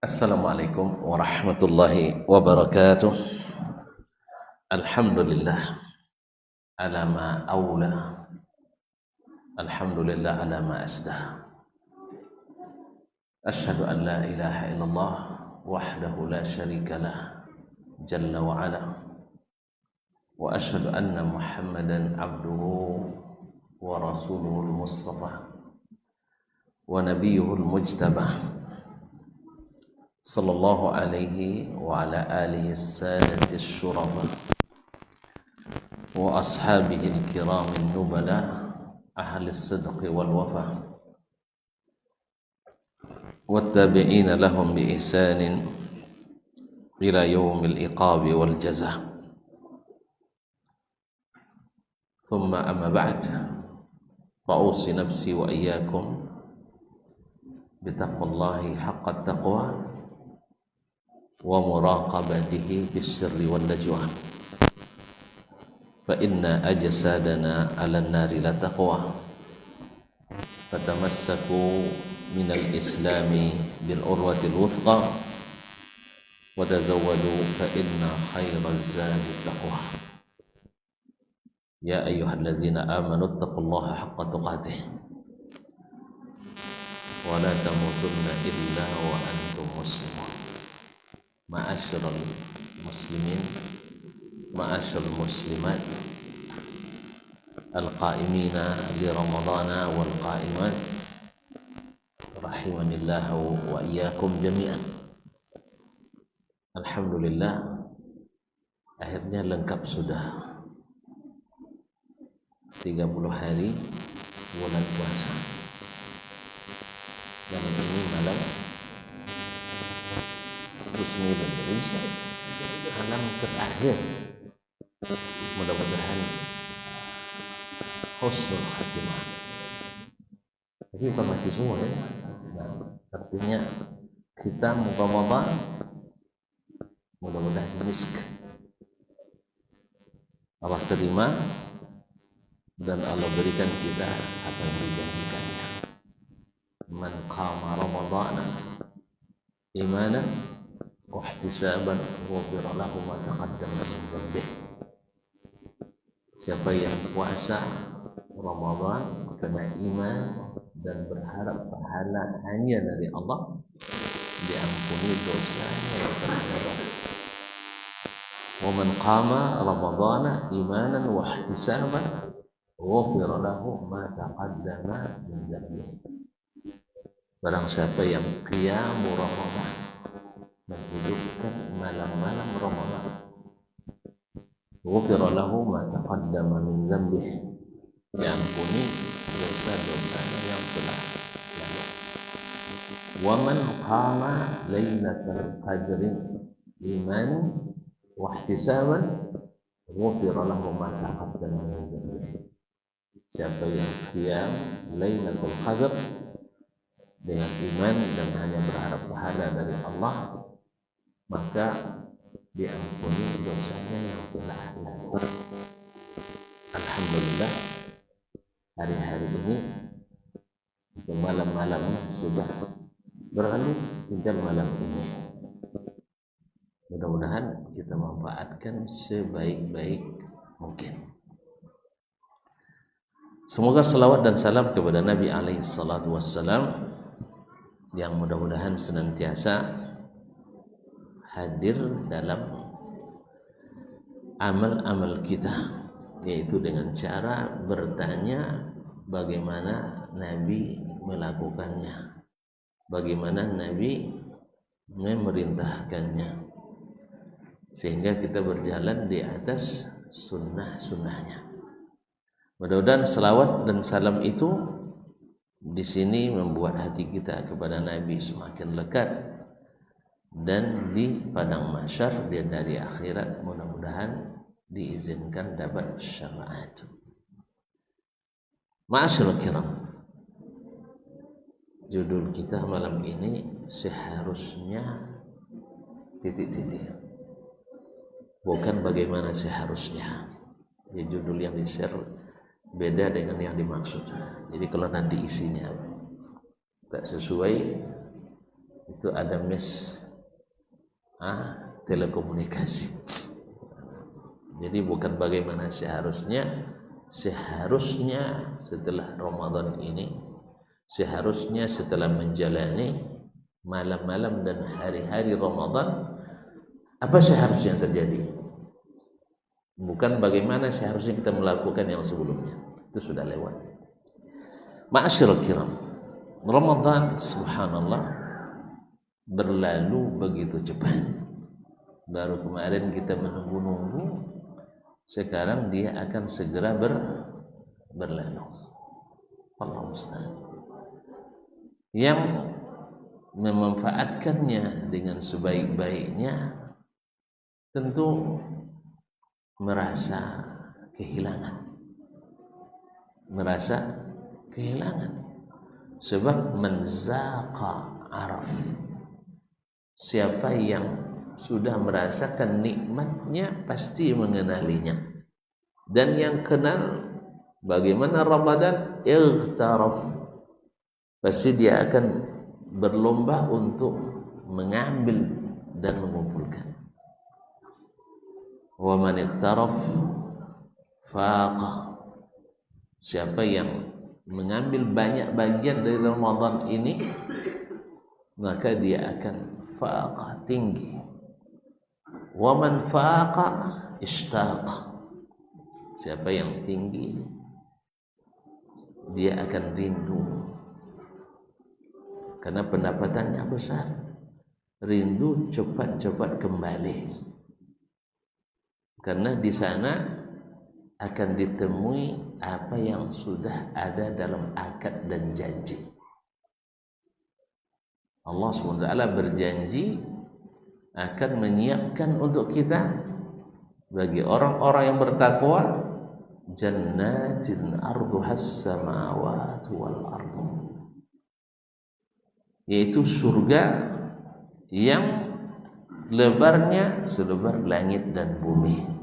Assalamualaikum warahmatullahi wabarakatuh. Alhamdulillah ala ma aula. Alhamdulillah ala ma asdah. Asyhadu an la ilaha illallah wahdahu la syarika lah jalla wa ala. Wa asyhadu anna Muhammadan abduhu wa rasuluhul mustafa wa nabiyuhul mujtabah. Sallallahu alaihi wa ala alihi as-sadati asy-syurafa wa ashabihi al-kiram an-nubala ahli as-sidqi wal wafa wattabi'ina lahum bi ihsanin ila yaumil iqabi wal jazaa. Thumma amma ba'd, fa usi nafsi wa iyyakum bi taqwallahi haqqa taqwa wa muraqabatihi bis-sirri wal najwa. Fa inna ajsadana 'ala an-nari la taqwa. Fatamassaku minal islami bil urwatil wuthqa wa tazawwadu fa inna khairaz zadi taqwa. Ya ayyuhalladzina amanu taqullaha haqqa tuqatih wa la tamutunna illa wa antum muslimun. Ma'asyiral muslimin, ma'asyiral muslimat, al-qa'imina li ramadana wal qa'imat, rahimanillahu wa iyyakum jami'an. Alhamdulillah, akhirnya lengkap sudah 30 hari bulan puasa. Dan ini malam resmi Indonesia, malam terakhir. Mudah-mudahan husnul khatimah. Jadi bukan mati semua ya. Nah, artinya kita mau Ramadan mudah-mudahan misk Allah terima dan Allah berikan kita apa yang dijanjikannya. Man qama ramadana imanan wa ihtisaban ghufira lahu ma taqaddama min dhanbihi. Siapa yang puasa Ramadan karena iman dan berharap pahala hanya dari Allah, diampuni dosanya yang telah lalu. Wa man qama ramadana imanan wa ihtisaban ghufira lahu ma taqaddama min dhanbihi. Barang siapa yang qiyam Ramadan, menghidupkan malam-malam Ramadan, ghufira lahu ma taqaddama min dhanbihi, diampuni dosa-dosanya yang telah lalu. Wa man qama lailatal qadri iman wa ihtisaban ghufira lahu ma taqaddama min dhanbihi. Siapa yang qiyam lailatul qadr dengan iman dan hanya berharap pahala dari Allah, maka diampuni dosanya yang telah lalu. Alhamdulillah, hari-hari ini malam-malamnya sudah berlalu hingga malam ini. Mudah-mudahan kita manfaatkan sebaik-baik mungkin. Semoga salawat dan salam kepada Nabi alaihi salatu wassalam yang mudah-mudahan senantiasa hadir dalam amal-amal kita, yaitu dengan cara bertanya bagaimana Nabi melakukannya, bagaimana Nabi memerintahkannya, sehingga kita berjalan di atas sunnah-sunnahnya. Mudah-mudahan salawat dan salam itu di sini membuat hati kita kepada Nabi semakin lekat, dan di padang mahsyar dia dari akhirat mudah-mudahan diizinkan dapat syafaat. Ma'asyiral kiram, judul kita malam ini seharusnya titik-titik, bukan bagaimana seharusnya. Ya, judul yang di-share beda dengan yang dimaksud. Jadi kalau nanti isinya tak sesuai, itu ada telekomunikasi. Jadi bukan bagaimana seharusnya setelah Ramadan ini, seharusnya setelah menjalani malam-malam dan hari-hari Ramadan, apa seharusnya terjadi? Bukan bagaimana seharusnya kita melakukan yang sebelumnya. Itu sudah lewat. Ma'asyiral kiram, Ramadan subhanallah berlalu begitu cepat. Baru kemarin kita menunggu-nunggu, sekarang dia akan segera berlalu. Allah musta'an. Yang memanfaatkannya dengan sebaik-baiknya tentu merasa kehilangan, sebab menzaqa araf. Siapa yang sudah merasakan nikmatnya pasti mengenalinya, dan yang kenal bagaimana Ramadan ightaraf, pasti dia akan berlomba untuk mengambil dan mengumpulkan. Wa man ightaraf faqa, siapa yang mengambil banyak bagian dari Ramadan ini, maka dia akan faqa, tinggi. Wa man faqa ishtaqa, siapa yang tinggi dia akan rindu karena pendapatannya besar, rindu cepat-cepat kembali. Karena di sana akan ditemui apa yang sudah ada dalam akad dan janji. Allah SWT berjanji akan menyiapkan untuk kita, bagi orang-orang yang bertakwa, jannatin arduhas samawati wal ardu, yaitu surga yang lebarnya selebar langit dan bumi.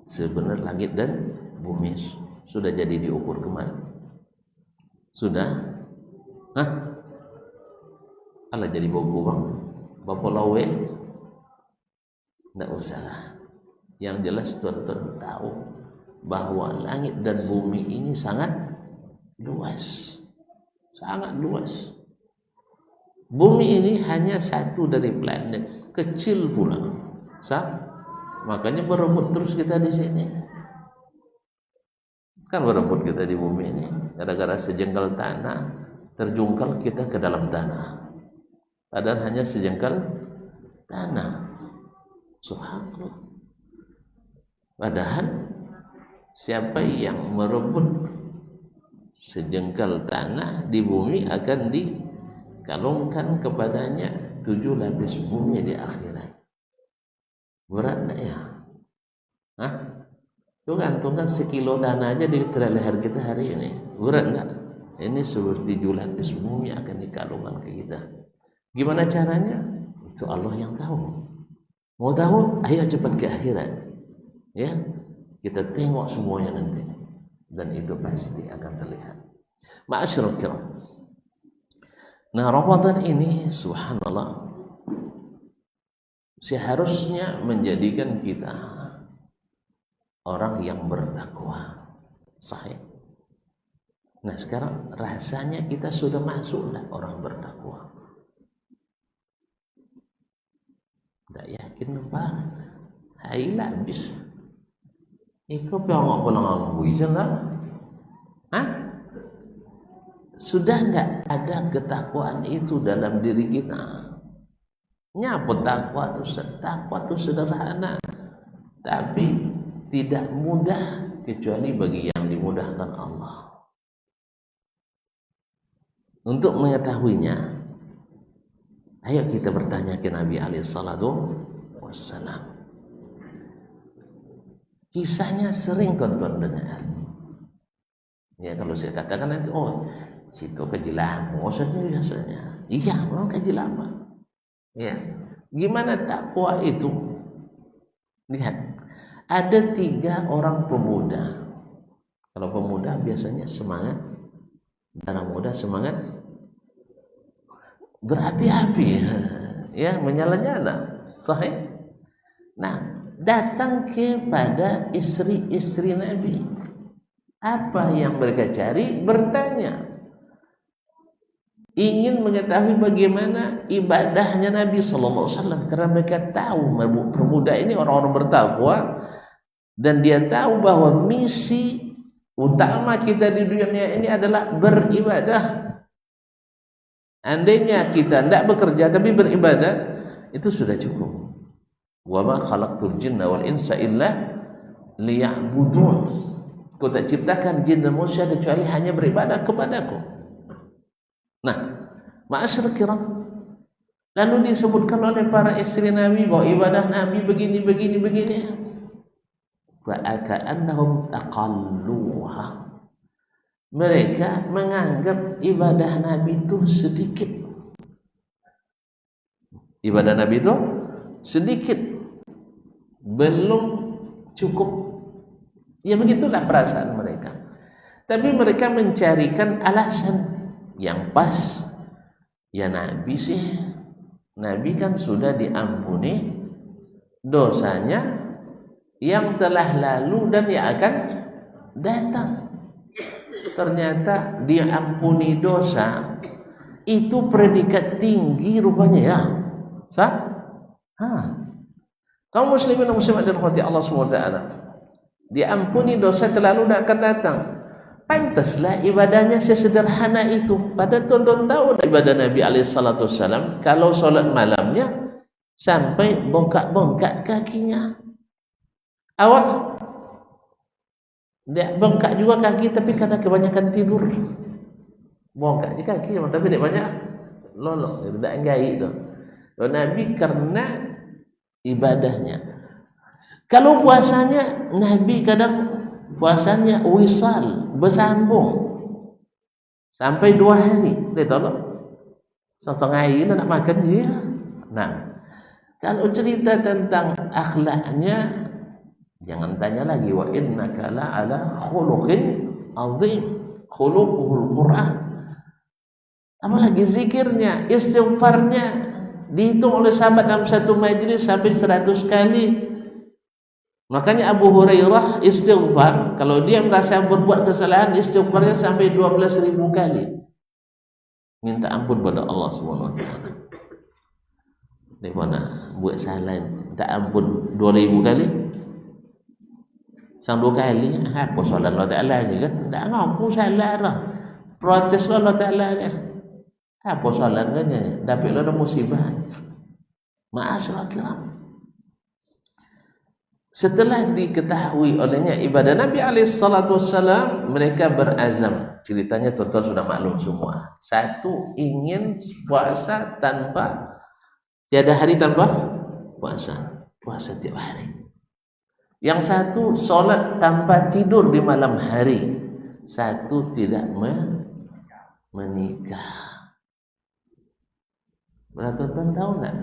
Sebenarnya langit dan bumi sudah jadi diukur kemarin. Sudah? Allah jadi bobo bang, bapak lawe, tidak usahlah. Yang jelas tuan-tuan tahu bahwa langit dan bumi ini sangat luas, sangat luas. Bumi ini hanya satu dari planet kecil pula, makanya berebut terus kita di sini. Kan berebut kita di bumi ini, gara-gara sejengkal tanah terjungkal kita ke dalam tanah. Padahal hanya sejengkal tanah. Subhanallah. Padahal siapa yang merebut sejengkal tanah di bumi akan dikalungkan kepadanya 7 lapis bumi di akhirat. Berat enggak ya? Itu gantungkan sekilo tanah aja di leher kita hari ini. Berat enggak? Ini seperti 7 lapis bumi akan dikalungkan ke kita. Gimana caranya? Itu Allah yang tahu. Mau tahu? Ayo cepat ke akhirat. Ya, kita tengok semuanya nanti, dan itu pasti akan terlihat. Ma'asyiral kiram. Nah, Ramadan ini subhanallah seharusnya menjadikan kita orang yang bertakwa. Sahih. Nah, sekarang rasanya kita sudah masuklah orang bertakwa. Tak yakin apa? Hailah habis. Iko piangok pulang aku lah. Sudah enggak ada ketakwaan itu dalam diri kita. Nyapa takwa itu sederhana, tapi tidak mudah kecuali bagi yang dimudahkan Allah. Untuk mengetahuinya, ayo kita bertanya ke Nabi SAW. Kisahnya sering tonton dengar. Ya, kalau saya katakan nanti, situ kaji lama, biasanya. Iya, memang kaji lama. Ya, gimana takwa itu? Lihat, ada 3 orang pemuda. Kalau pemuda biasanya semangat, darah muda semangat berapi-api, ya, menyala-nyala. Sahih. Nah, datang kepada istri-istri Nabi. Apa yang mereka cari? Bertanya. Ingin mengetahui bagaimana ibadahnya Nabi sallallahu alaihi wasallam, karena mereka tahu pemuda ini orang-orang bertakwa dan dia tahu bahwa misi utama kita di dunia ini adalah beribadah. Andainya kita tidak bekerja tapi beribadah, itu sudah cukup. Wa ma khalaqtul jinna wal insa illa liya'budun. Aku tak ciptakan jin dan manusia kecuali hanya beribadah kepadaku. Nah, ma'asyar kiram, lalu disebutkan oleh para istri Nabi bahwa ibadah Nabi begini. Fa'aka'annahum aqalluha. Mereka menganggap ibadah Nabi itu sedikit. Ibadah Nabi itu sedikit, belum cukup. Ya begitulah perasaan mereka. Tapi mereka mencarikan alasan yang pas. Ya Nabi sih, Nabi kan sudah diampuni dosanya yang telah lalu dan yang akan datang. Ternyata diampuni dosa itu predikat tinggi rupanya, ya. Sah? Kaum muslimin dan muslimat dirahmati Allah SWT, diampuni dosa terlalu dan akan datang. Pantaslah ibadahnya sesederhana itu. Pada tonton tahu ibadah Nabi SAW, kalau solat malamnya sampai bongkak-bongkak kakinya. Awak dia bongkak juga kaki, tapi karena kebanyakan tidur. Bongkak je kaki, tapi dia banyak lolong, tidak enggak itu. Nabi karena ibadahnya. Kalau puasanya, Nabi kadang puasanya wisal, bersambung sampai 2 hari. Dia tahu tak? Setengah hari nak makan dia. Nah, kalau cerita tentang akhlaknya, jangan tanya lagi. Wa innaka la'ala khuluqin azim, khuluquhul Quran. Apalagi zikirnya, istighfarnya dihitung oleh sahabat dalam satu majlis sampai 100 kali. Makanya Abu Hurairah istighfar, kalau dia merasa berbuat kesalahan, istighfarnya sampai 12.000 kali. Minta ampun pada Allah SWT. Di mana buat salah minta ampun 2.000 kali? Sang 2 kali, apa solat Allah Ta'ala ni kan? Tak ngaku salah dah. Protes Allah Ta'ala ni. Apa solat kan ni? Tapi ada musibah. Ma'asyarul kiram. Setelah diketahui olehnya ibadah Nabi SAW, mereka berazam. Ceritanya tuan-tuan sudah maklum semua. Satu, ingin puasa tanpa, tiada hari tanpa puasa. Puasa tiap hari. Yang satu, solat tanpa tidur di malam hari. Satu, tidak menikah. Tuan-tuan tahu tak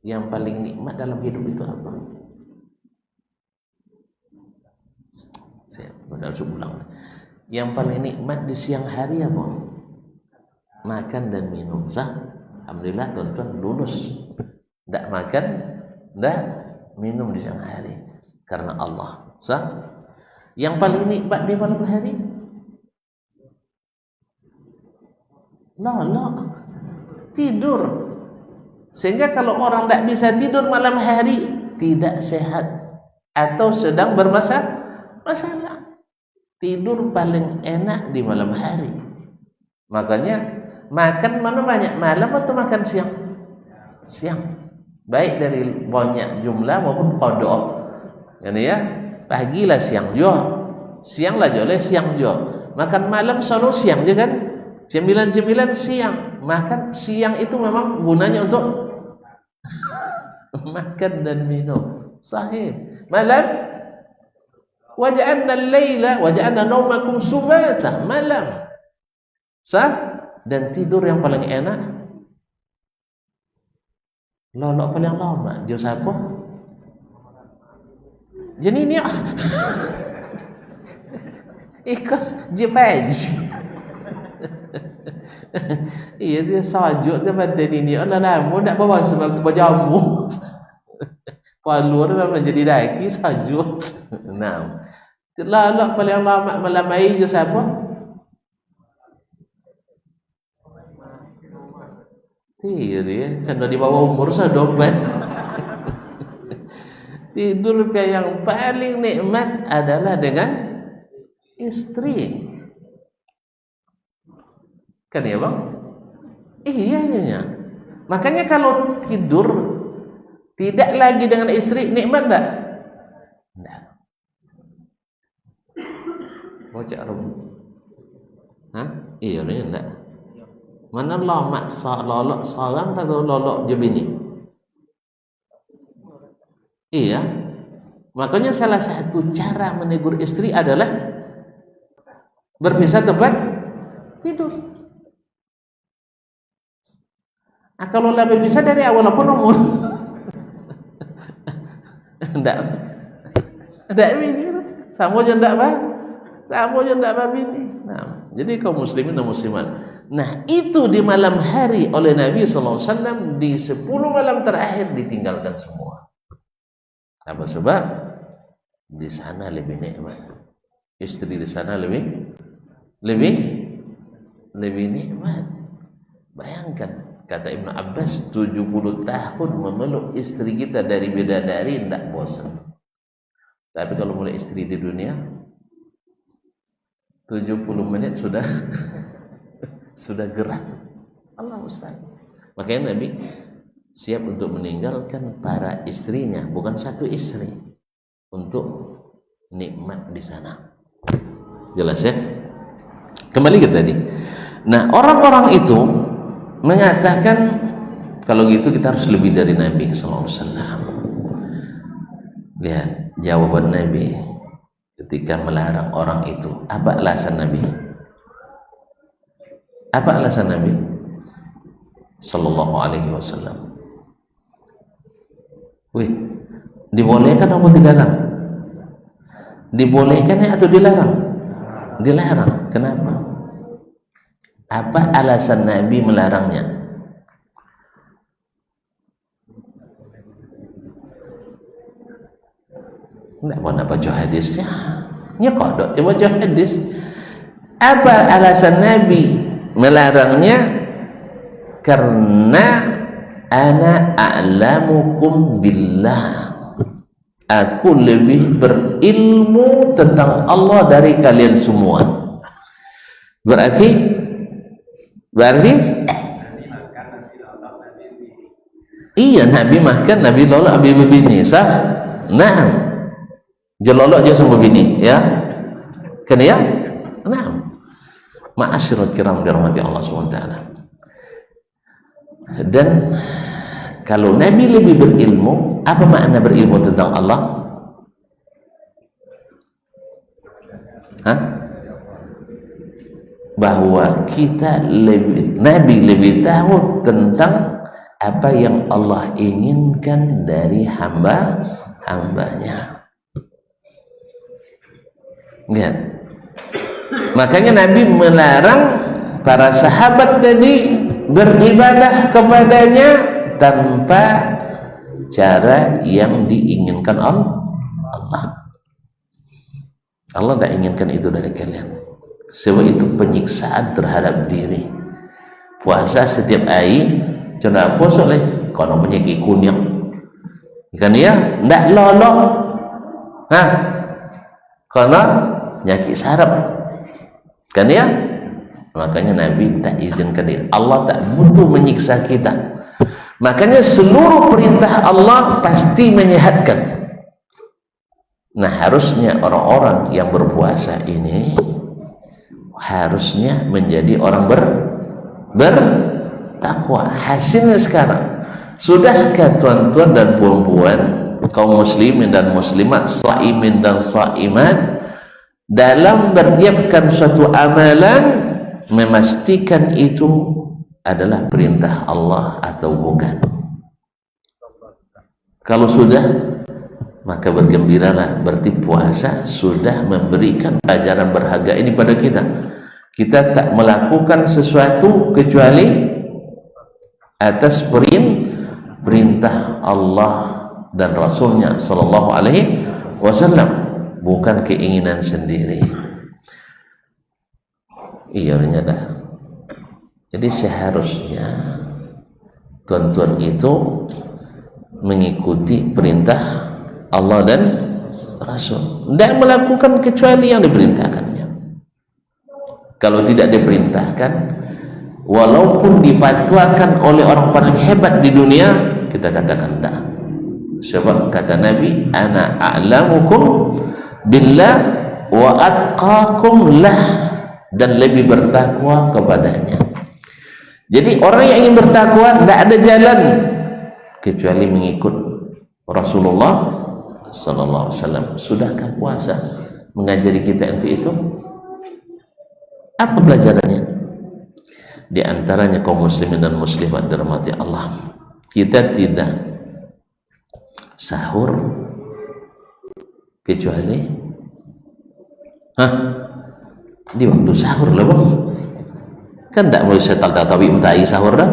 yang paling nikmat dalam hidup itu apa? Saya padahal sebulan. Yang paling nikmat di siang hari apa? Makan dan minum. Sah? Alhamdulillah tuan-tuan lulus. Tak makan, tak minum di siang hari karena Allah. Sah? Yang paling nikmat di malam hari? Tidur. Sehingga kalau orang tak bisa tidur malam hari, tidak sehat atau sedang masalah. Tidur paling enak di malam hari. Makanya makan mana banyak, malam atau makan siang? Siang. Baik dari banyak jumlah maupun qada. Yani ya, pagilah siang juga. Siang lah boleh siang juga. Makan malam selalu siang je kan? Cemilan-cemilan siang. Makan siang itu memang gunanya untuk makan dan minum. Sahih. Malam waja'alna al-laila waja'alna naumakum subata, malam. Sah? Dan tidur yang paling enak. Lolok paling lama. Jauh siapa? Jadi ni ikut jepaj. Iya dia sajuk dia batin ini. Allah lama nak bawa sebab tu bajamu. Keluar dah menjadi daki sajuk. Nah. Lalak paling lama malam air je siapa? Dia canda di bawah umur sadobat. Tidur yang paling nikmat adalah dengan istri. Kan ya bang? Iya. Makanya kalau tidur tidak lagi dengan istri nikmat tak? Tidak. Baca Arab. Hah? Iya ni enggak. Mana lama lolok seorang atau lolok je bini? Iya. Makanya salah satu cara menegur istri adalah berpisah tempat tidur. Kalau lah berpisah dari awal apa nomor? Enggak bini. Sama je enggak bang. Sama je enggak bini. Nah, jadi kaum muslimin dan muslimat. Nah, itu di malam hari oleh Nabi SAW di 10 malam terakhir ditinggalkan semua. Apa sebab? Di sana lebih nikmat. Istri di sana lebih nikmat. Bayangkan, kata Ibn Abbas, 70 tahun memeluk istri kita dari bidadari tidak bosan. Tapi kalau mulai istri di dunia 70 menit sudah sudah gerak. Allah Ustaz. Makanya Nabi siap untuk meninggalkan para istrinya, bukan satu istri, untuk nikmat di sana. Jelas ya? Kembali ke tadi. Nah, orang-orang itu mengatakan kalau gitu kita harus lebih dari Nabi SAW. Lihat jawaban Nabi ketika melarang orang itu. Apa alasan Nabi? Apa alasan Nabi Sallallahu Alaihi Wasallam? Wih, dibolehkan atau dilarang? Dibolehkan atau dilarang? Dilarang. Kenapa? Apa alasan Nabi melarangnya? Tidak pernah baca hadisnya. Nya kodok coba baca hadis. Apa alasan Nabi melarangnya? Karena ana a'lamukum billah, aku lebih berilmu tentang Allah dari kalian semua. Berarti iya, Nabi makan, Nabi lolok, Nabi berbini sah. Nah, jelolok je sama bini ya kan ya. Nah, ma'asyiral kiram dirahmati Allah SWT. Dan kalau Nabi lebih berilmu, apa makna berilmu tentang Allah? Hah? Bahwa kita Nabi lebih tahu tentang apa yang Allah inginkan dari hambanya. Lihat. Makanya Nabi melarang para sahabat tadi beribadah kepadanya tanpa cara yang diinginkan Allah. Allah tidak inginkan itu dari kalian. Sebab itu penyiksaan terhadap diri. Puasa setiap hari, cuma puasa oleh kalau penyakit kuning, kan ya, tidak lolok. Nah, karena penyakit saraf, kan ya. Makanya Nabi tak izinkan dia. Allah tak butuh menyiksa kita. Makanya seluruh perintah Allah pasti menyehatkan. Nah, harusnya orang-orang yang berpuasa ini harusnya menjadi orang bertakwa. Hasilnya sekarang, sudahkah tuan-tuan dan puan-puan, kaum muslimin dan muslimat, shaimin dan shaimat, dalam menyiapkan suatu amalan memastikan itu adalah perintah Allah atau bukan? Kalau sudah, maka bergembiralah, berarti puasa sudah memberikan pelajaran berharga ini pada kita. Kita tak melakukan sesuatu kecuali atas perintah Allah dan Rasulnya sallallahu alaihi wasallam, bukan keinginan sendiri. Iya dah. Jadi seharusnya tuan-tuan itu mengikuti perintah Allah dan Rasul, tidak melakukan kecuali yang diperintahkannya. Kalau tidak diperintahkan, walaupun dipatuakan oleh orang paling hebat di dunia, kita katakan tidak. Sebab kata Nabi, ana a'lamukum billah wa atqakum lah, dan lebih bertakwa kepadanya. Jadi orang yang ingin bertakwa tidak ada jalan kecuali mengikut Rasulullah sallallahu alaihi wasallam. Sudahkah puasa mengajari kita untuk itu? Apa pelajarannya? Di antaranya kaum muslimin dan muslimat dirahmati Allah, kita tidak sahur kecuali di waktu sahur lah bang. Kan tak boleh setal tatawi mentai sahur dah.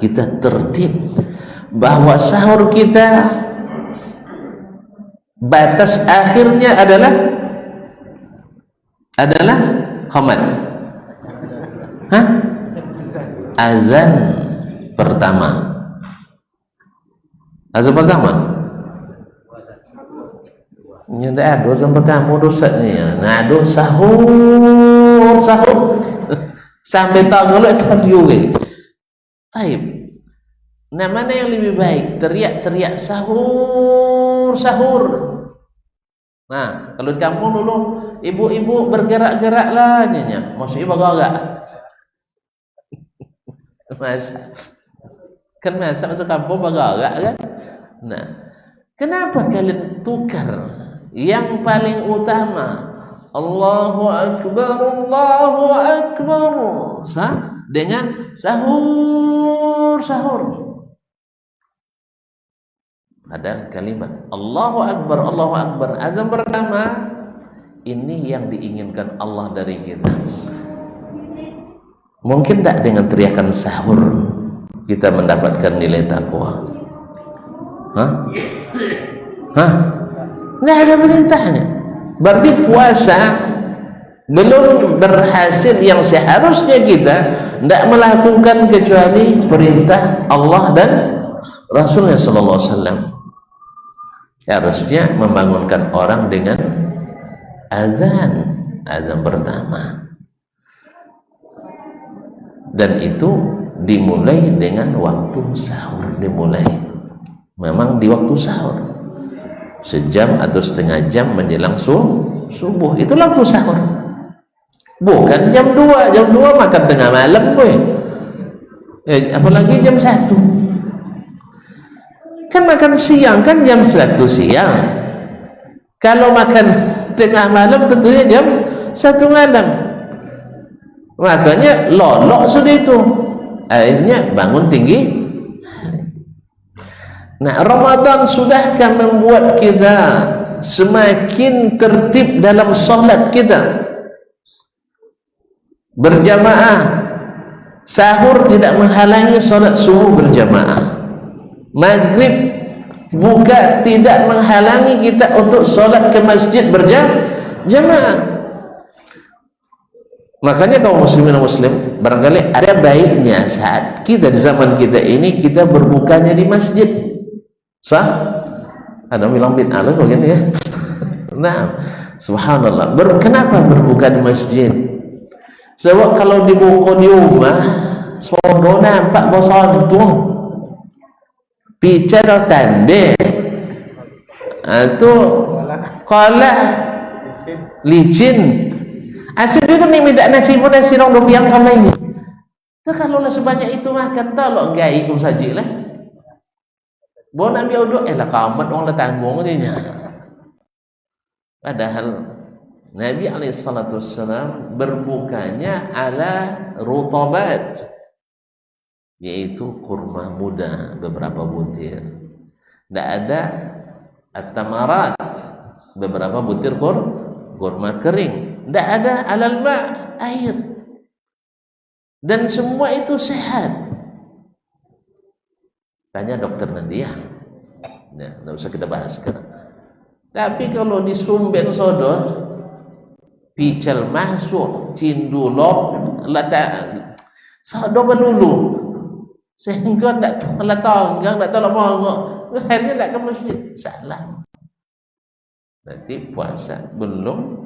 Kita tertib bahwa sahur kita batas akhirnya adalah qamat. Azan pertama. Azan pertama. Ya dah ada azan pertama dosa ni. Nah, dosa sahur. Sampai tak golek tak juga. Baik. Nah, mana yang lebih baik? Teriak-teriak sahur. Nah, kalau di kampung dulu ibu-ibu bergerak-geraklah nyanyi. Maksudnya bergerak. Masa masuk kampung bergerak kan? Nah, kenapa kalian tukar yang paling utama Allahu Akbar dengan sahur. Ada kalimat Allahu Akbar azan pertama, ini yang diinginkan Allah dari kita. Mungkin tak dengan teriakan sahur kita mendapatkan nilai takwa? Nggak ada perintahnya. Berarti puasa belum berhasil. Yang seharusnya kita tidak melakukan kecuali perintah Allah dan Rasulnya sallallahu alaihi wasallam. Harusnya membangunkan orang dengan azan pertama, dan itu dimulai dengan waktu sahur. Memang di waktu sahur, sejam atau setengah jam menjelang subuh, itu waktu sahur. Bukan jam 2 makan tengah malam apalagi jam 1. Kan makan siang kan jam 1 siang. Kalau makan tengah malam tentunya jam 1 malam. Makanya lolok sudah itu. Akhirnya bangun tinggi. Nah, Ramadan sudahkah membuat kita semakin tertib dalam solat kita? Berjamaah, sahur tidak menghalangi solat subuh berjamaah. Maghrib buka tidak menghalangi kita untuk solat ke masjid berjamaah. Makanya kaum muslimin dan muslim, barangkali ada baiknya saat kita di zaman kita ini kita berbukanya di masjid. Ada bilang bid'ah lah begini ya. Nah, subhanallah. Kenapa berbuka di masjid? Sebab kalau dibuka di rumah, sodo nampak bosantung. Bicara tanda itu kalah licin. Asyik dia tu ni minta nasi pun nasi orang dopiang kamai ni. Tu kalau lah sebanyak itu makan tak lo gai kum sajilah. Bawa nak ambil uduk, lah kamat orang lah tanggung dia. Padahal Nabi SAW berbukanya ala rutabat, yaitu kurma muda beberapa butir. Tidak ada at-tamarat, beberapa butir kurma kering. tidak ada alal ma, air, dan semua itu sehat. Tanya dokter nanti ya, tidak usah kita bahas sekarang. Tapi kalau di Sumben Sodo, pical masuk cindulok letak Sodo melulu, sehingga tidak letak, tidak tolong mongok, akhirnya tidak ke masjid. Salah. Berarti puasa belum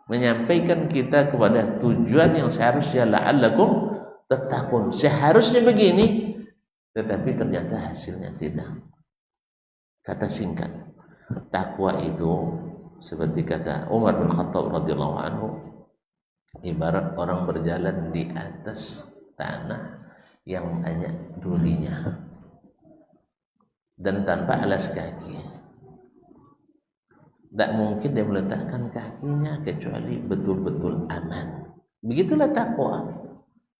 menyampaikan kita kepada tujuan yang seharusnya la'allakum tattaqun. Seharusnya begini, tetapi ternyata hasilnya tidak. Kata singkat, takwa itu seperti kata Umar bin Khattab radhiyallahu anhu, ibarat orang berjalan di atas tanah yang banyak durinya dan tanpa alas kaki. Tak mungkin dia meletakkan kakinya kecuali betul-betul aman. Begitulah takwa.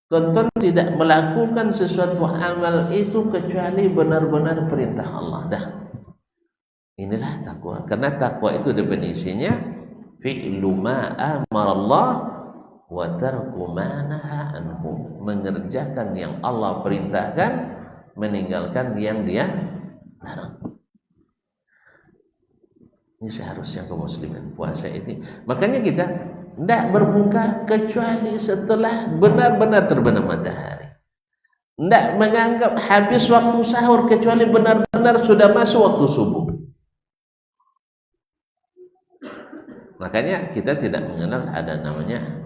Tonton tidak melakukan sesuatu amal itu kecuali benar-benar perintah Allah. Dah. Inilah takwa. Karena takwa itu definisinya fi'lu ma amarallah wa tarku ma naha anhu. Mengerjakan yang Allah perintahkan, meninggalkan yang Dia larang. Ini seharusnya kaum muslimin puasa ini. Makanya kita tidak berbuka kecuali setelah benar-benar terbenam matahari. Tidak menganggap habis waktu sahur kecuali benar-benar sudah masuk waktu subuh. Makanya kita tidak mengenal ada namanya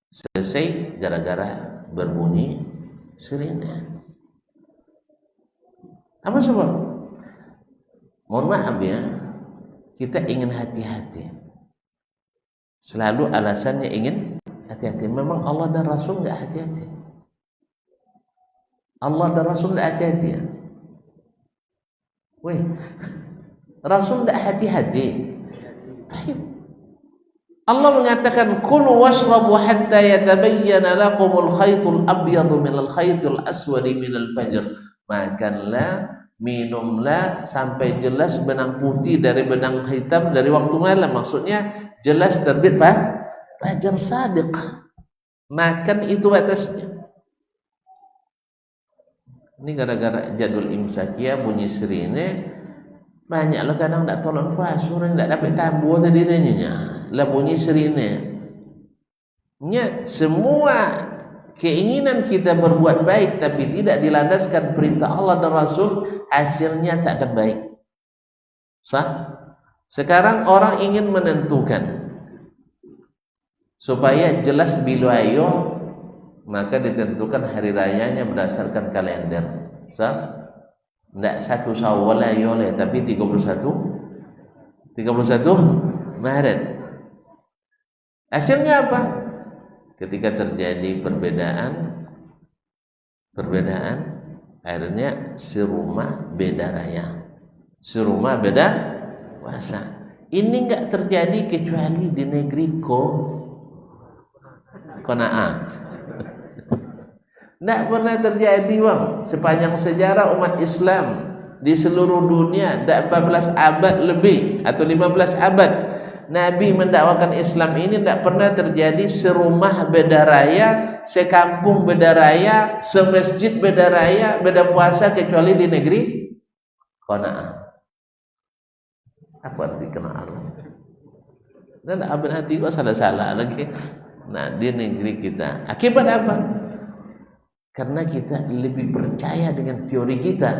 selesai gara-gara berbunyi sirine. Apa sebab? Mohon maaf ya, kita ingin hati-hati. Selalu alasannya ingin hati-hati. Memang Allah dan Rasul enggak hati-hati. Allah dan Rasul enggak hati-hati ya. Weh, Rasul enggak hati-hati. Baik. Allah mengatakan kulu washrabu hatta yatabayyana lakumul khaytul abyadu minal khaytil aswadi minal fajr. Makanlah, minumlah sampai jelas benang putih dari benang hitam dari waktu malam. Maksudnya jelas terbit fajar sadiq. Makan itu batasnya. Ini gara-gara jadul imsakia bunyi sirine, banyak lah kadang tak tolong puasa, orang tak dapat tabu tadi nanya. Lah bunyi sirine. Nya semua keinginan kita berbuat baik tapi tidak dilandaskan perintah Allah dan Rasul, hasilnya tak akan baik. Sah? Sekarang orang ingin menentukan supaya jelas bilayo, maka ditentukan hari rayanya berdasarkan kalender. Sah? Tidak 1 Syawal ayo tapi 31 Maret. Hasilnya apa? Ketika terjadi perbedaan, akhirnya serumah beda raya, serumah beda puasa. Ini enggak terjadi kecuali di negeri Konaa. Enggak pernah terjadi bang sepanjang sejarah umat Islam di seluruh dunia. Dah 14 abad lebih atau 15 abad Nabi mendakwakan Islam ini, tidak pernah terjadi serumah beda raya, sekampung beda raya, semasjid beda raya, beda puasa kecuali di negeri Konaa. Apa arti Konaa? Dan abang hati kok salah-salah lagi. Nah, di negeri kita. Akibat apa? Karena kita lebih percaya dengan teori kita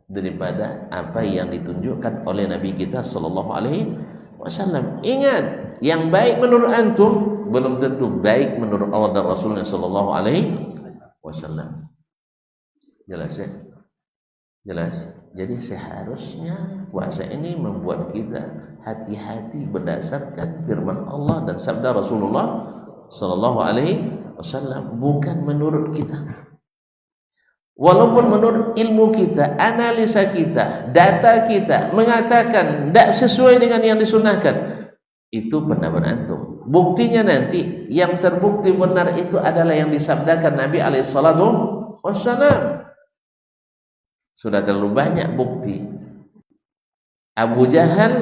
daripada apa yang ditunjukkan oleh Nabi kita sallallahu alaihi wasallam. Ingat, yang baik menurut antum belum tentu baik menurut Allah dan Rasulnya sallallahu alaihi wasallam. Jelas ya? Jelas. Jadi seharusnya puasa ini membuat kita hati-hati berdasarkan firman Allah dan sabda Rasulullah sallallahu alaihi wasallam, bukan menurut kita. Walaupun menurut ilmu kita, analisa kita, data kita mengatakan tidak sesuai dengan yang disunahkan, itu pendapat antum. Buktinya nanti yang terbukti benar itu adalah yang disabdakan Nabi alaihissalatu wassalam. Sudah terlalu banyak bukti. Abu Jahal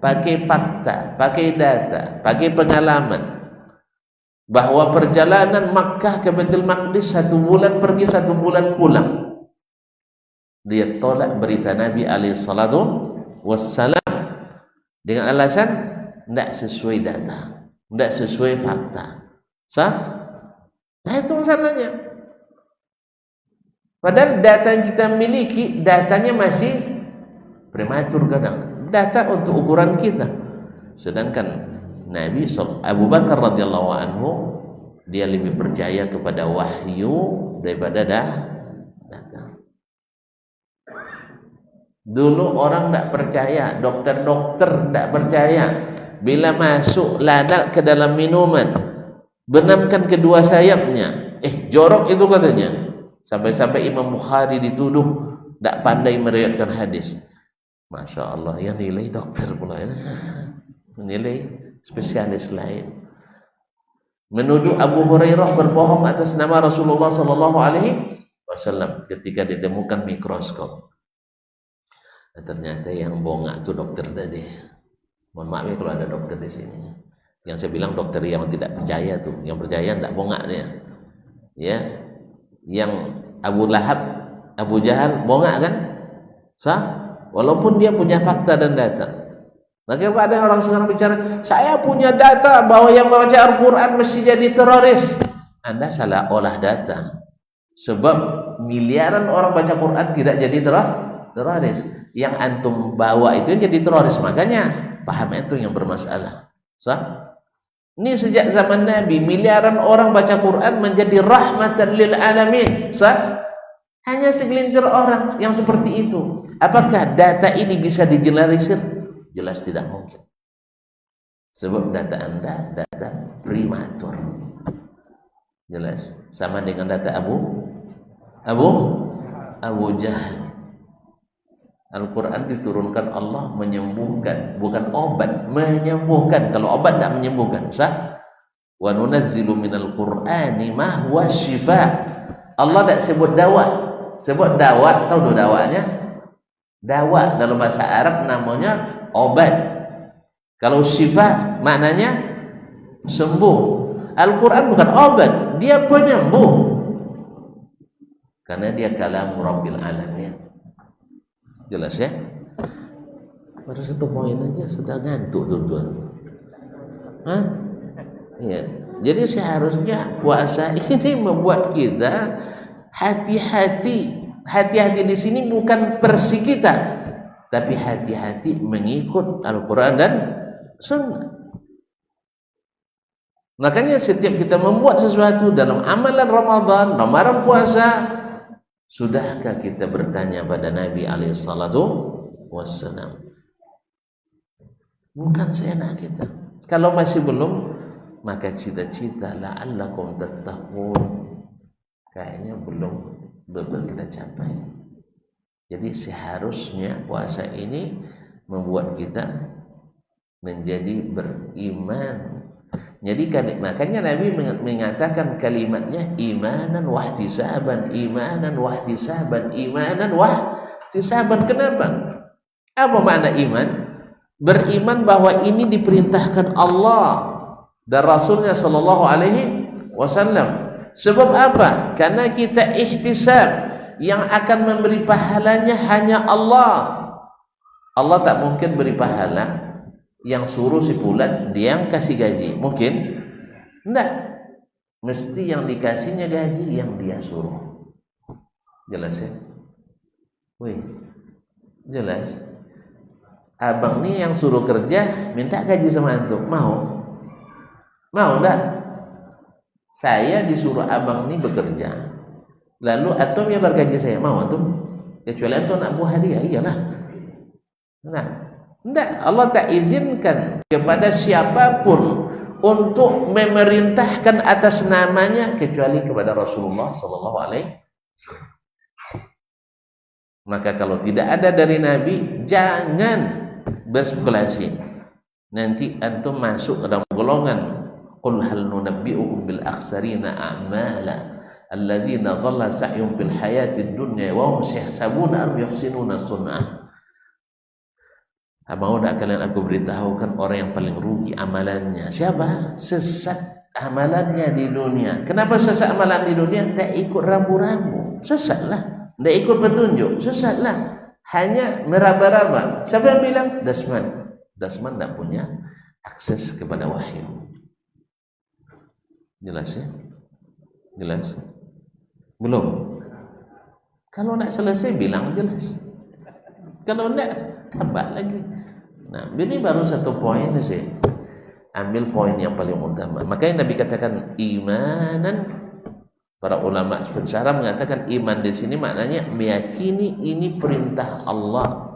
pakai fakta, pakai data, pakai pengalaman. bahwa perjalanan Makkah ke Baitul Maqdis 1 bulan pergi 1 bulan pulang. Dia tolak berita Nabi alaihi salatu wassalam dengan alasan tidak sesuai data, tidak sesuai fakta. Sah? Nah, itu masalahnya. Padahal data yang kita miliki, datanya masih prematur kadang. Data untuk ukuran kita. Sedangkan Nabi Abu Bakar radhiyallahu anhu dia lebih percaya kepada wahyu daripada data. Dulu orang tidak percaya, dokter-dokter tidak percaya. Bila masuk lalat ke dalam minuman, benamkan kedua sayapnya. Jorok itu katanya. Sampai-sampai Imam Bukhari dituduh tidak pandai meriwayatkan hadis. Masya Allah, yang nilai dokter pula ya. Menilai spesialis lain. Menuduh Abu Hurairah berbohong atas nama Rasulullah sallallahu alaihi wasallam ketika ditemukan mikroskop. Ternyata yang bongak itu dokter tadi. Mohon maaf ya kalau ada dokter di sini. Yang saya bilang dokter yang tidak percaya tuh, yang percaya tidak bongak dia. Ya. Yang Abu Lahab, Abu Jahal bongak kan? Sah? Walaupun dia punya fakta dan data. Maka ada orang sekarang bicara, saya punya data bahwa yang membaca Al-Quran mesti jadi teroris. Anda salah olah data. Sebab miliaran orang baca Quran tidak jadi teroris. Yang antum bawa itu yang jadi teroris. Makanya paham itu yang bermasalah. Sah? Ini sejak zaman Nabi, miliaran orang baca Quran menjadi rahmatan lil alamin. Sah? Hanya segelintir orang yang seperti itu. Apakah data ini bisa digeneralisir? Jelas tidak mungkin. Sebab data Anda data prematur. Jelas. Sama dengan data Abu Jahal. Al-Quran diturunkan Allah menyembuhkan, bukan obat, menyembuhkan. Kalau obat tidak menyembuhkan. Sah? Wa nunazzilu minal Qur'ani ma huwa syifa. Allah tidak sebut dawa. Sebut dawa, tahu dulu dawanya? Dawa dalam bahasa Arab namanya obat. Kalau syifa maknanya sembuh. Al-Quran bukan obat, dia penyembuh. Karena dia kalam Rabbil Alamin. Jelas ya? Baru 1 poin aja sudah ngantuk tuan-tuan. Hah? Iya. Jadi seharusnya puasa ini membuat kita hati-hati. Hati-hati di sini bukan versi kita, tapi hati-hati mengikut Al-Quran dan Sunnah. Makanya setiap kita membuat sesuatu dalam amalan Ramadan puasa, sudahkah kita bertanya pada Nabi alaihi salatu wassalam? Bukan seenak kita. Kalau masih belum, maka cita-cita la'allakum tattaqun kayaknya belum betul kita capai. Jadi seharusnya puasa ini membuat kita menjadi beriman. Jadi makanya Nabi mengatakan kalimatnya imanan wahtisaban, imanan wahtisaban, imanan wahtisaban. Kenapa? Apa makna iman? Beriman bahwa ini diperintahkan Allah dan Rasulnya sallallahu alaihi wasallam. Sebab apa? Karena kita ihtisab, yang akan memberi pahalanya hanya Allah. Allah tak mungkin beri pahala yang suruh si fulan dia yang kasih gaji. Mungkin? Enggak. Mesti yang dikasihnya gaji yang dia suruh. Jelas ya? Wih, jelas. Abang nih yang suruh kerja minta gaji sama antum, mau? Mau enggak? Saya disuruh abang nih bekerja, lalu antum yang bergaji saya, mau antum? Kecuali antum nak buah hadiah, iyalah. Nah, enggak, Allah tak izinkan kepada siapapun untuk memerintahkan atas namanya kecuali kepada Rasulullah sallallahu alaihi wasallam. Maka kalau tidak ada dari Nabi, jangan berspekulasi. Nanti antum masuk ke dalam golongan qul hal nunabbi'ukum bil akhsarina a'mala alladzina dhalla sa'yuhum fil hayatid dunya wa hum yahsabuna an yuhsinuna sun'ah. Mau tak kalian aku beritahukan orang yang paling rugi amalannya? Siapa? Sesat amalannya di dunia. Kenapa sesat amalan di dunia? Tidak ikut rambu-rambu, sesatlah. Tidak ikut petunjuk, sesatlah. Hanya meraba-raba. Siapa yang bilang? Dasman. Dasman tidak punya akses kepada wahyu. Jelas ya? Jelas? Belum? Kalau tidak selesai bilang jelas. Kalau tidak tambah lagi. Nah, ini baru satu poin sih. Ambil poin yang paling utama. Makanya Nabi katakan imanan. Para ulama secara mengatakan iman di sini maknanya meyakini ini perintah Allah.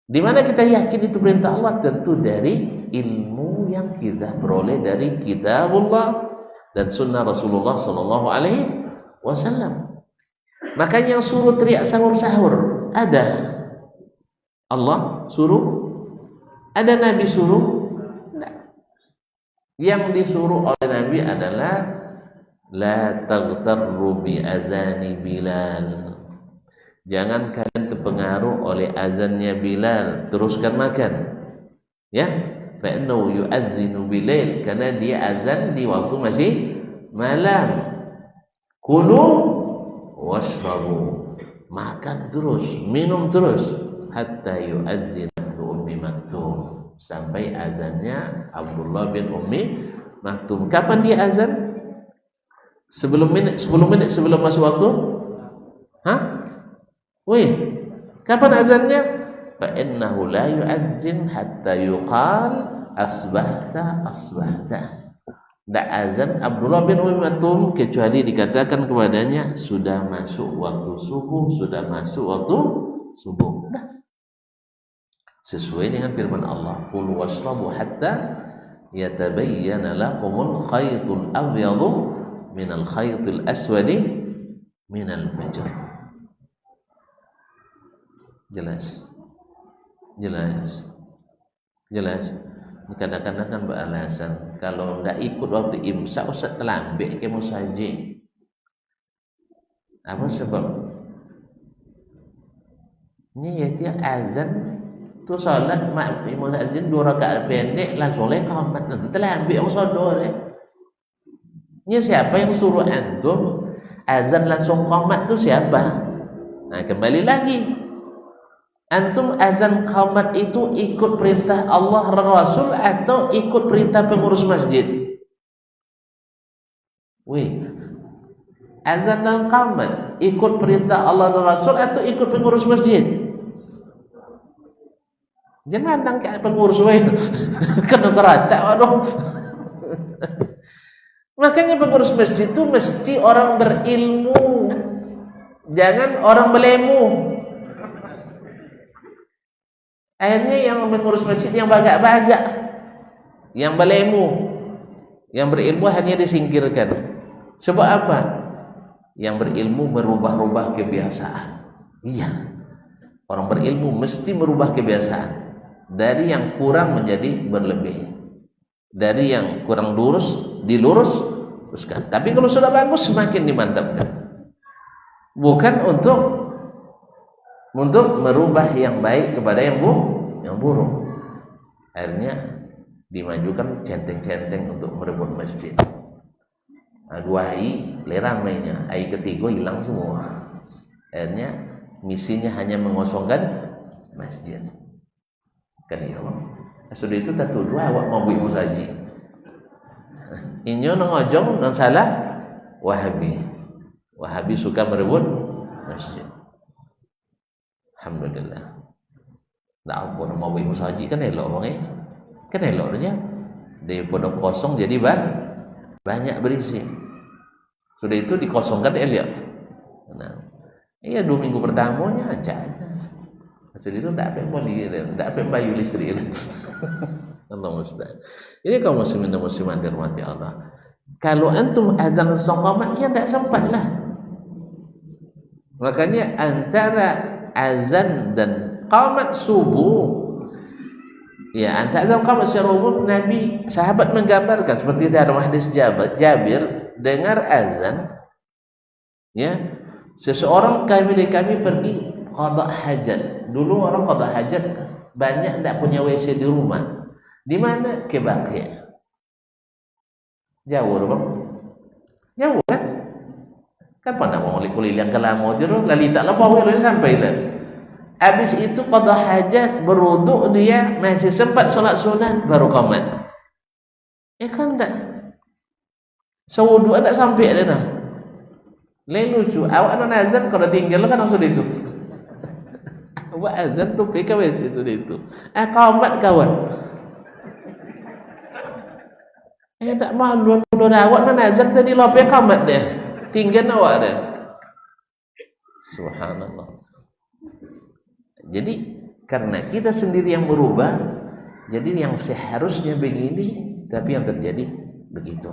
Di mana kita yakin itu perintah Allah? Tentu dari ilmu yang kita peroleh dari kitabullah dan sunnah Rasulullah sallallahu alaihi wasallam. Makanya yang suruh teriak sahur-sahur ada Allah suruh, ada Nabi suruh. Nah, yang disuruh oleh Nabi adalah la taghtarru bi adzani Bilal. Jangan kalian terpengaruh oleh azannya Bilal, teruskan makan. Ya, fa innahu yu'adzinu bilail, karena dia azan di waktu masih malam. Kulu washrabu, makan terus, minum terus, hatta yu'adzin Ummi Maktum, sampai azannya Abdullah bin Ummi Maktum. Kapan dia azan? 10 menit sebelum masuk waktu? Hah? Wih, kapan azannya? Fa innahu la yu'adzin hatta yuqal asbahta asbahta. Tak azan Abdullah bin Ummi Maktum kecuali dikatakan kepadanya sudah masuk waktu subuh, sudah masuk waktu subuh. Nah, sesuai dengan firman Allah, qul washrabu hatta yatabayyana lakumul khaytul abyadu minal khaytil aswadi minal fajr. Jelas? Jelas? Jelas? Kadang-kadang kan beralasan kalau tidak ikut waktu imsak Ustaz terlambat kamu saja. Apa sebab? Ini ya dia azan tu salat mak muazzin 2 rakaat pendek langsung qamat nanti terlambat orang sodor. Ini siapa yang suruh antum azan langsung qamat tu siapa? Nah, kembali lagi. Antum azan qamat itu ikut perintah Allah dan Rasul atau ikut perintah pengurus masjid? Wih, azan dan qamat ikut perintah Allah dan Rasul atau ikut pengurus masjid? Jangan mandang kayak pengurus weh. Kena kerata waduh. Makanya pengurus masjid itu mesti orang berilmu, jangan orang belemu. Akhirnya yang mengurus masjid yang bagak-bagak, yang belemu, yang berilmu hanya disingkirkan. Sebab apa? Yang berilmu merubah-rubah kebiasaan. Iya, orang berilmu mesti merubah kebiasaan. Dari yang kurang menjadi berlebih, dari yang kurang lurus diluruskan. Tapi kalau sudah bagus semakin dimantapkan. Bukan untuk merubah yang baik kepada yang buruk. Akhirnya dimajukan centeng-centeng untuk merebut masjid. Nah, 2 hari lerang mainnya, hari ketiga hilang semua. Akhirnya misinya hanya mengosongkan masjid. Kan ya Allah. Sudah itu tak tuduh awak mau buat musaji. Inyo ngojong dan salah Wahabi. Wahabi suka merebut masjid. Alhamdulillah. Tak apa mau buat musaji kan elok bang kan eloknya daripada kosong jadi banyak berisi. Sudah itu dikosongkan elok. Nah, iya 2 minggu pertamanya aja. Jadi itu tak boleh, tak bayu listrik lah. Allah musta'an. Ini kaum muslimin dan muslimat dirahmati Allah. Kalau antum azan qamat ya tak sempat lah. Makanya antara azan dan qamat subuh, ya antara azan qamat secara umum Nabi sahabat menggambarkan seperti dalam hadis Jabir, dengar azan, ya seseorang kami pergi qada hajat. Dulu orang qada hajat banyak tak punya WC di rumah. Di mana? Ke Baqi'. Jauh bang, jauh kan? Kan pada mau kuliah ke lamo jero lali tak lepas we sampai lah. Habis itu qada hajat berwuduk dia masih sempat solat sunat baru qamat. Kan tak. Sewuduk tak sampai dia dah. Lain lucu, awak nak azan kalau tinggal kan langsung itu. Awak azan tu pergi WC sudah itu. Qamat kawan. Tak malu awak nak azan tadi lope qamat dia. Tinggal awak dia. Subhanallah. Jadi karena kita sendiri yang berubah, jadi yang seharusnya begini, tapi yang terjadi begitu.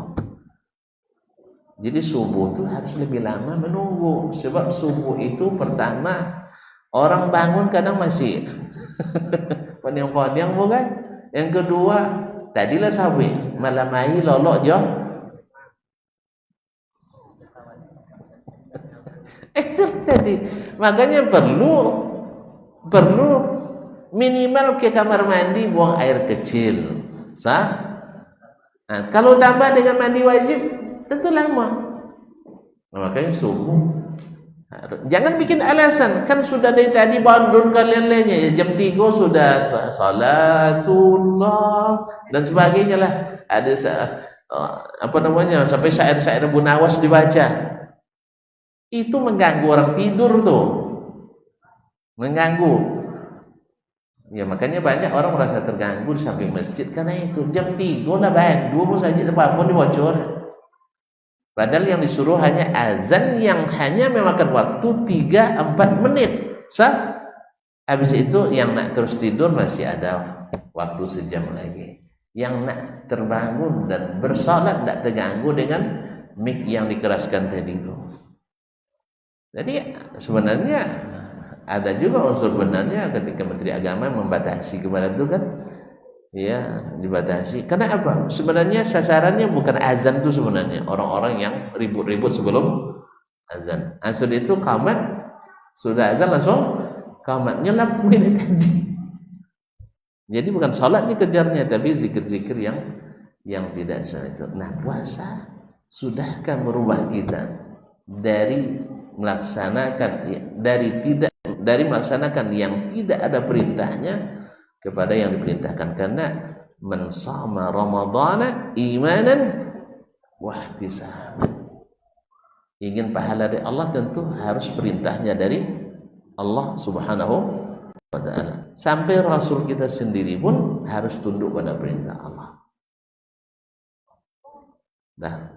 Jadi subuh itu harus lebih lama menunggu, sebab subuh itu pertama orang bangun kadang masih poniang-poniang bukan. Yang kedua tadilah sawi malam hari lolok je. Itu tadi makanya perlu minimal ke kamar mandi buang air kecil, sah? Nah, kalau tambah dengan mandi wajib tentu lama. Makanya subuh jangan bikin alasan, kan sudah dari tadi bandun kalian lainnya jam 3 sudah salatullah dan sebagainya lah. Ada apa namanya sampai syair-syair Bu Nawas dibaca. Itu mengganggu orang tidur tuh. Mengganggu. Ya makanya banyak orang merasa terganggu di samping masjid karena itu jam 3 lah bandu mau saja apa-apa dibocor. Padahal yang disuruh hanya azan yang hanya memakan waktu 3-4 menit. Sah? Habis itu yang nak terus tidur masih ada waktu sejam lagi. Yang nak terbangun dan bersolat tidak terganggu dengan mik yang dikeraskan tadi itu. Jadi sebenarnya ada juga unsur benarnya ketika Menteri Agama membatasi kepada itu kan. Ya, dibatasi. Karena apa? Sebenarnya sasarannya bukan azan itu sebenarnya. Orang-orang yang ribut-ribut sebelum azan. Asal itu qamat, sudah azan langsung qamatnya lah menit tadi. Jadi bukan salat ini kejarnya, tapi zikir-zikir yang tidak salat itu. Nah, puasa sudahkah merubah kita dari melaksanakan yang tidak ada perintahnya kepada yang diperintahkan? Karena man shama ramadhana imanan wa ihtisaban. Ingin pahala dari Allah tentu harus perintahnya dari Allah Subhanahu wa taala. Sampai Rasul kita sendiri pun harus tunduk pada perintah Allah. Nah,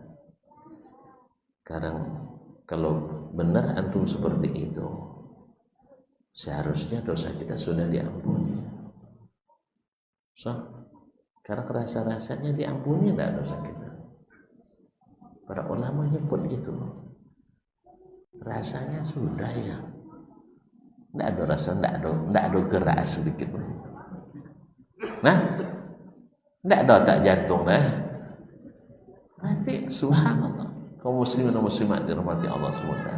sekarang kalau benar antum seperti itu, seharusnya dosa kita sudah diampuni. Karena rasa-rasanya diampuni tidak dosa kita. Para ulama nyebut itu rasanya sudah ya, tidak ada rasa, tidak ada gerak sedikit pun. Nah, tidak ada otak jantung dah. Berarti subhanallah, kaum muslimin dan muslimat dirahmati Allah SWT.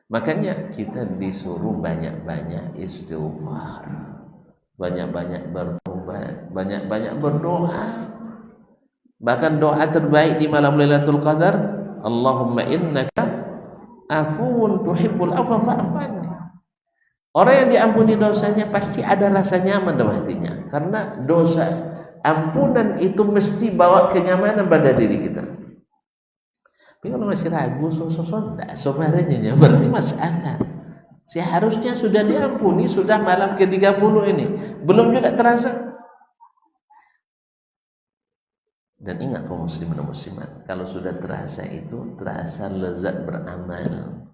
Makanya kita disuruh banyak-banyak istighfar, banyak-banyak bertobat, banyak-banyak berdoa. Bahkan doa terbaik di malam Lailatul Qadar, Allahumma innaka afuwun tuhibbul afwa fa'fu anni. Orang yang diampuni dosanya pasti ada rasa nyaman dalam hatinya, karena dosa ampunan itu mesti bawa kenyamanan pada diri kita. Tapi kalau masih ragu, sebenarnya berarti masalah. Seharusnya sudah diampuni, sudah malam ke-30 ini, belum juga terasa. Dan ingat kaum muslimin dan muslimat, kalau sudah terasa itu, terasa lezat beramal.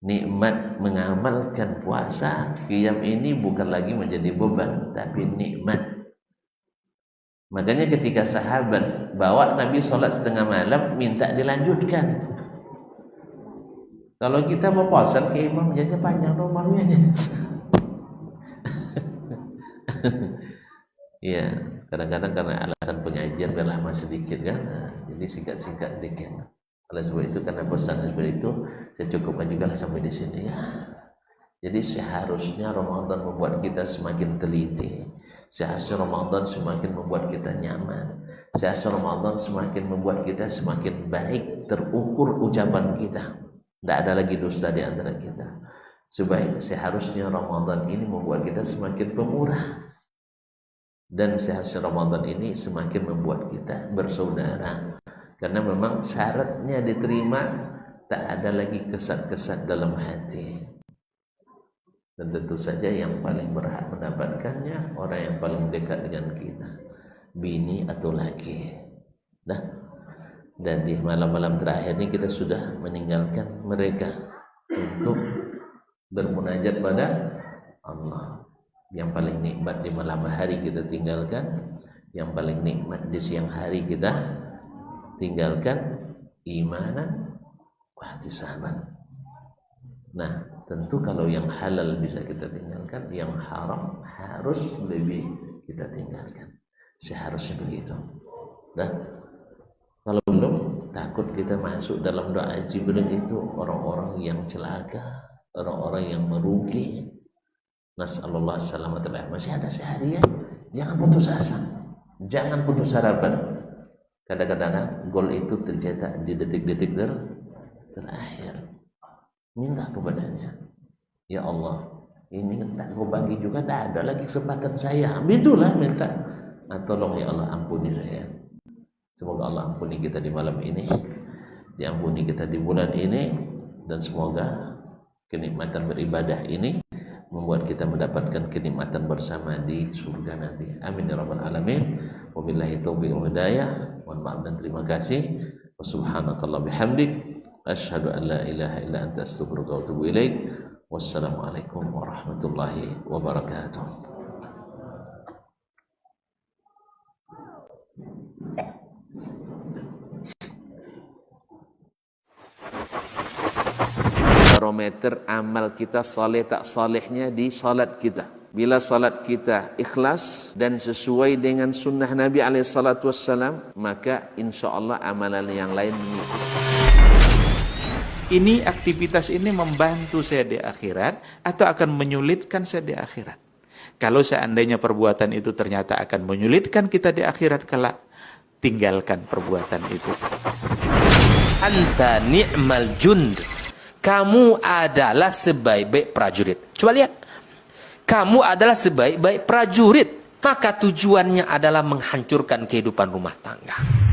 Nikmat mengamalkan puasa, qiyam ini bukan lagi menjadi beban, tapi nikmat. Makanya ketika sahabat bawa Nabi sholat setengah malam, minta dilanjutkan. Kalau kita mau puasa ke imam, jadi panjang rumahnya. Ya, kadang-kadang karena alasan pengajian udah lama sedikit kan, jadi singkat-singkat dikit. Oleh sebab itu, karena pesan seperti itu, saya cukupkan juga lah sampai di sini ya. Jadi seharusnya Ramadan membuat kita semakin teliti, Seharusnya Ramadan semakin membuat kita nyaman. Seharusnya Ramadan semakin membuat kita semakin baik, terukur ucapan kita. Tidak ada lagi dusta di antara kita. Seharusnya Ramadan ini membuat kita semakin pemurah. Dan seharusnya Ramadan ini semakin membuat kita bersaudara. Karena memang syaratnya diterima, tak ada lagi kesat-kesat dalam hati. Dan tentu saja yang paling berhak mendapatkannya orang yang paling dekat dengan kita, bini atau laki. Nah, dan di malam-malam terakhir ini kita sudah meninggalkan mereka untuk bermunajat pada Allah. Yang paling nikmat di malam hari kita tinggalkan, yang paling nikmat di siang hari kita tinggalkan, imanan wa ihtisaban. Nah, tentu kalau yang halal bisa kita tinggalkan, yang haram harus lebih kita tinggalkan. Seharusnya begitu. Nah, kalau belum, takut kita masuk dalam doa Jibril itu orang-orang yang celaka, orang-orang yang merugi. Nasallallahu alaihi wasallam. Masih ada sehari ya, jangan putus asa, jangan putus harapan. Kadang-kadang gol itu tercetak di detik-detik terakhir. Minta kepadanya, ya Allah, ini tak kau bagi juga, tak ada lagi kesempatan saya. Itulah minta, tolong ya Allah, ampuni saya. Semoga Allah ampuni kita di malam ini, diampuni kita di bulan ini, dan semoga kenikmatan beribadah ini membuat kita mendapatkan kenikmatan bersama di surga nanti. Amin ya rabbal alamin. Wabillahi taufiq wal hidayah. Mohon maaf dan terima kasih. Subhanakallah bihamdik, asyhadu an la ilaha illa anta astaghfiruka wa atubu ilaik. Wassalamualaikum warahmatullahi wabarakatuh. Barometer amal kita saleh tak salehnya di salat kita. Bila salat kita ikhlas dan sesuai dengan sunnah Nabi SAW, maka insya Allah amalan yang lain mengikuti. Ini aktivitas ini membantu saya di akhirat atau akan menyulitkan saya di akhirat? Kalau seandainya perbuatan itu ternyata akan menyulitkan kita di akhirat kelak, tinggalkan perbuatan itu. Anta ni'mal jund. Kamu adalah sebaik-baik prajurit. Coba lihat. Kamu adalah sebaik-baik prajurit. Maka tujuannya adalah menghancurkan kehidupan rumah tangga.